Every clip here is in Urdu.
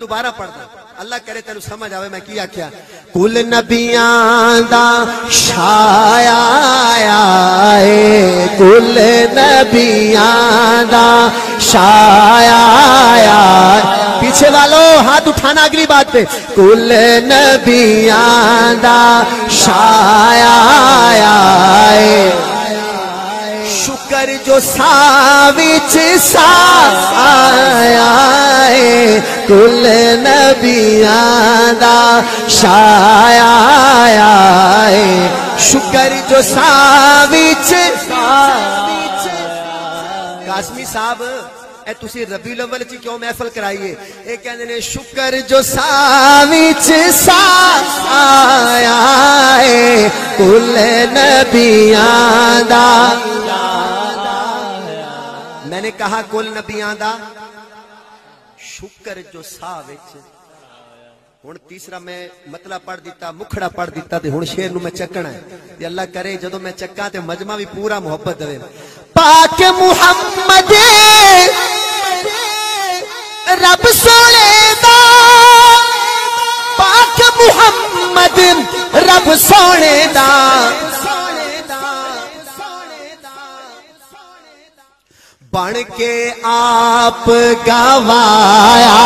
دوبارہ پڑھتا اللہ کرے تینو سمجھ آوے میں کیا کیا کل نبیاں دا شایا آئے کل نبیاں دا شایا آئے پیچھے والوں ہاتھ اٹھانا اگلی بات پہ کل نبیاں دا شایا آئے شکر جو ساوچ سا آیا ہے کل نبیاں دا شایا ہے شکر جو ساوچ قاسمی صاحب اے تسی ربیع الاول چی کیوں محفل کرائیے اے کہنے نے شکر جو ساوچ سا آیا ہے کل نبیاں دا میں نے کہا کل نبیاں دا شکر جو ساوچ ہن تیسرا میں مطلب پڑھ دیتا مکھڑا پڑھ دیتا تے ہن شعر نو میں چکنا ہے تے اللہ کرے جدوں میں چکاں تے مجمع بھی پورا محبت دے پاک محمد رب سونے دا پاک محمد رب سونے دا بن کے آپ گوایا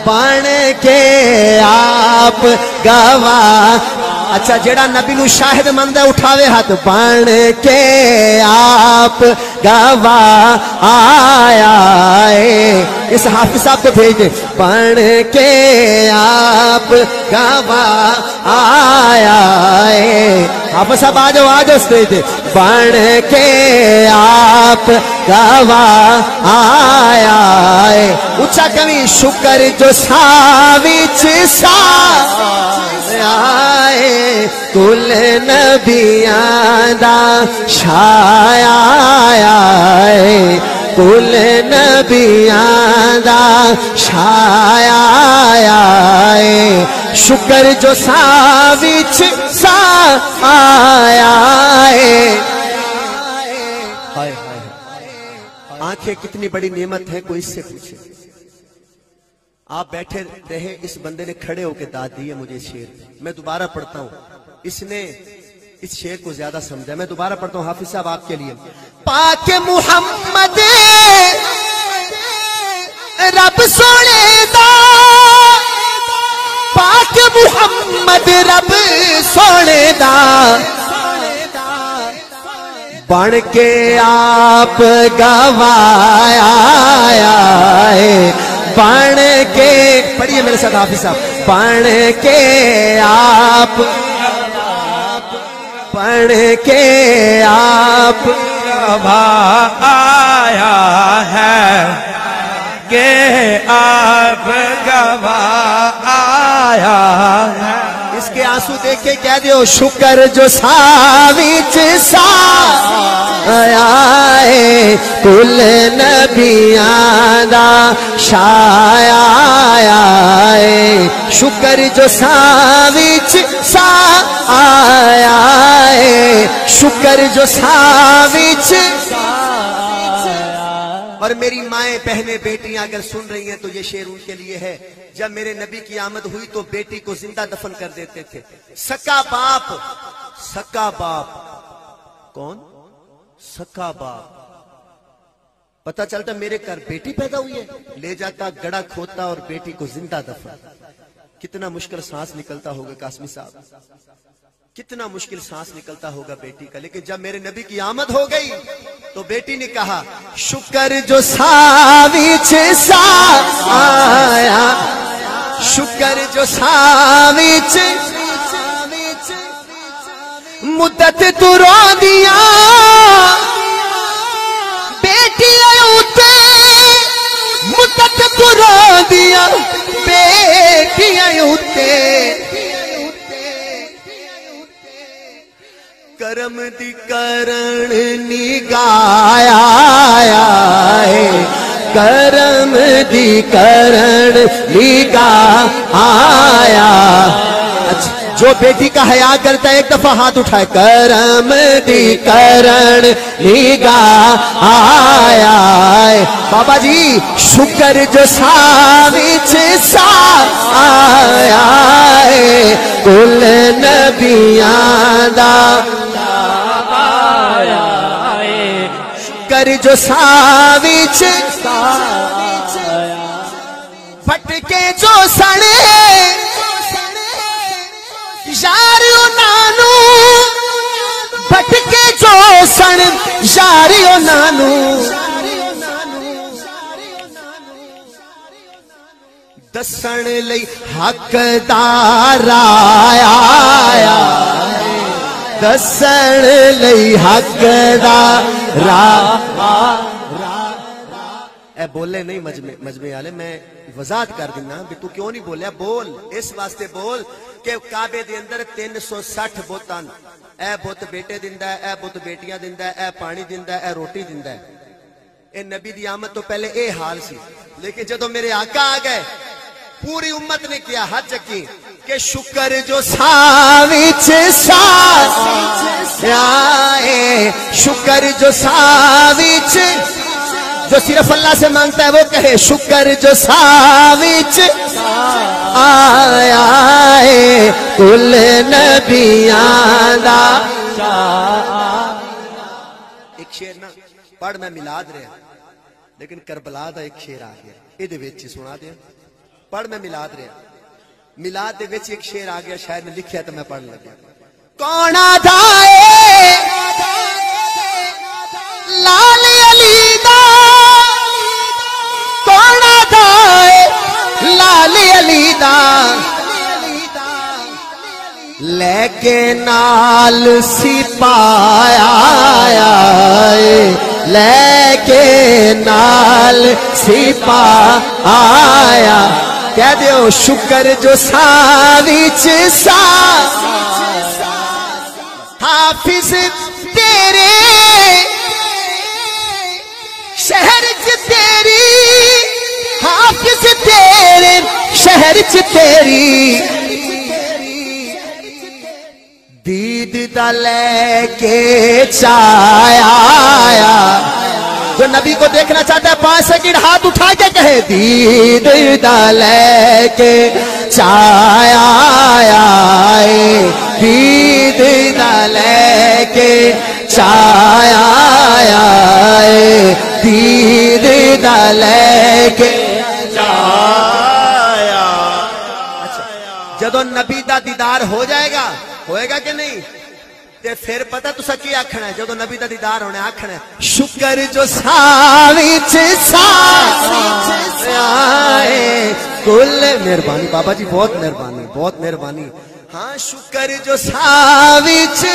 بن کے آپ گوایا اچھا جیڑا نبی نو شاہد مند ہے اٹھاوے ہاتھ بن کے آپ گواہ آیا ہے اس حافظ صاحب کو بھیج دے بن کے آپ گواہ آیا ہے حافظ صاحب آجو سٹیج دے بن کے آپ گواہ آیا ہے اچھا کبھی شکر جو ساوچ سا آئے کل نبیاں دا شایا آئے کل نبیاں دا شایا آئے شکر جو ساوچ سا آیا ہے آنکھیں کتنی بڑی نعمت ہے کوئی اس سے پوچھے آپ بیٹھے رہے اس بندے نے کھڑے ہو کے داد دی ہے مجھے شعر میں دوبارہ پڑھتا ہوں اس نے اس شعر کو زیادہ سمجھا میں دوبارہ پڑھتا ہوں حافظ صاحب آپ کے لیے پاک محمد رب سونے دا پاک محمد رب سونے دا بن کے آپ گوایا ہے بن کے پڑھیے میرے ساتھ حافظ صاحب بن کے آپ بن کے آپ گواہ آیا ہے کہ آپ گواہ آیا ہے اس کے آنسو دیکھ کے کہہ دیو شکر جو ساوچ سا آیا ہے کل نبیاں دا شایا ہے شکر جو ساوچ سا آیا ہے شکر جو ساوچ اور میری مائیں بہنیں بیٹیاں اگر سن رہی ہیں تو یہ شعر ان کے لیے ہے جب میرے نبی کی آمد ہوئی تو بیٹی کو زندہ دفن کر دیتے تھے سکا باپ کون سکا باپ پتہ چلتا میرے گھر بیٹی پیدا ہوئی ہے لے جاتا گڑا کھوتا اور بیٹی کو زندہ دفن کتنا مشکل سانس نکلتا ہوگا قاسمی صاحب کتنا مشکل سانس نکلتا ہوگا بیٹی کا لیکن جب میرے نبی کی آمد ہو گئی تو بیٹی نے کہا شکر جو ساوچ سا آیا شکر جو ساوچ مدت تو رو دیا بیٹی آئے مدت تو رو دیا بیٹی آئے کرم دی کرن نگایا ہے کرم دی کرن نگاہ آیا اچھا جو بیٹی کا حیا کرتا ہے ایک دفعہ ہاتھ اٹھائے کرم دی کرن نگاہ آیا ہے بابا جی شکر جو ساوچ سا آیا ہے کل نبیاں دا آیا ہے شکر جو ساوچ پھٹکے جو سنے یاریو نانو پھٹکے جو سن یاریو نانو دسن لئی حقدار آیا دسن لئی حقدار اے بولے نہیں مجمع والے میں وضاحت کر دینا بھی تو کیوں نہیں بولیا بول اس واسطے بول کہ کعبے دے اندر 360 بتاں اے بت بیٹے دیندا ہے اے بت بیٹیاں دیندا ہے اے پانی دیندا ہے اے روٹی دیندا ہے اے نبی دی آمد تو پہلے اے حال سی لیکن جدوں میرے آقا آ گئے پوری امت نے کیا حج کی کہ شکر جو ساوچ سائے شکر جو ساوچ جو صرف اللہ سے مانگتا ہے وہ کہے شکر جو ساوچ آیا ہے کل نبیاں دا ایک شعر نہ پڑھ میں میلاد رہا لیکن کربلا دا ایک شعر آ گیا یہ دے وچ سنا دیا پڑھ میں میلاد رہا میلاد دے وچ ایک شعر آ گیا شاید میں لکھیا تو میں پڑھ لگا کون آدھائے لال علی دا کون آدھائے لال علی دا لے کے نال سپایا لے کے نال سپایا کہہ دیو شکر جو ساوچ سا حافظ تیرے شہر چ تیری حافظ تیرے شہر چ تیری دید دا لے کے چایا جو نبی کو دیکھنا چاہتا ہے 5 سیکنڈ ہاتھ اٹھا کے کہے دید دا لے کے چایا دید دا لے کے چایا دید دا لے کے چایا جدو نبی دا دیدار ہو جائے گا ہوئے گا کہ نہیں تے پھر پتہ تسا کی آکھنا ہے جدو نبی دا دیدار ہونے آکھنا ہے شکر جو ساوچ سائے کل مہربانی بابا جی بہت مہربانی ہاں شکر جو ساوچ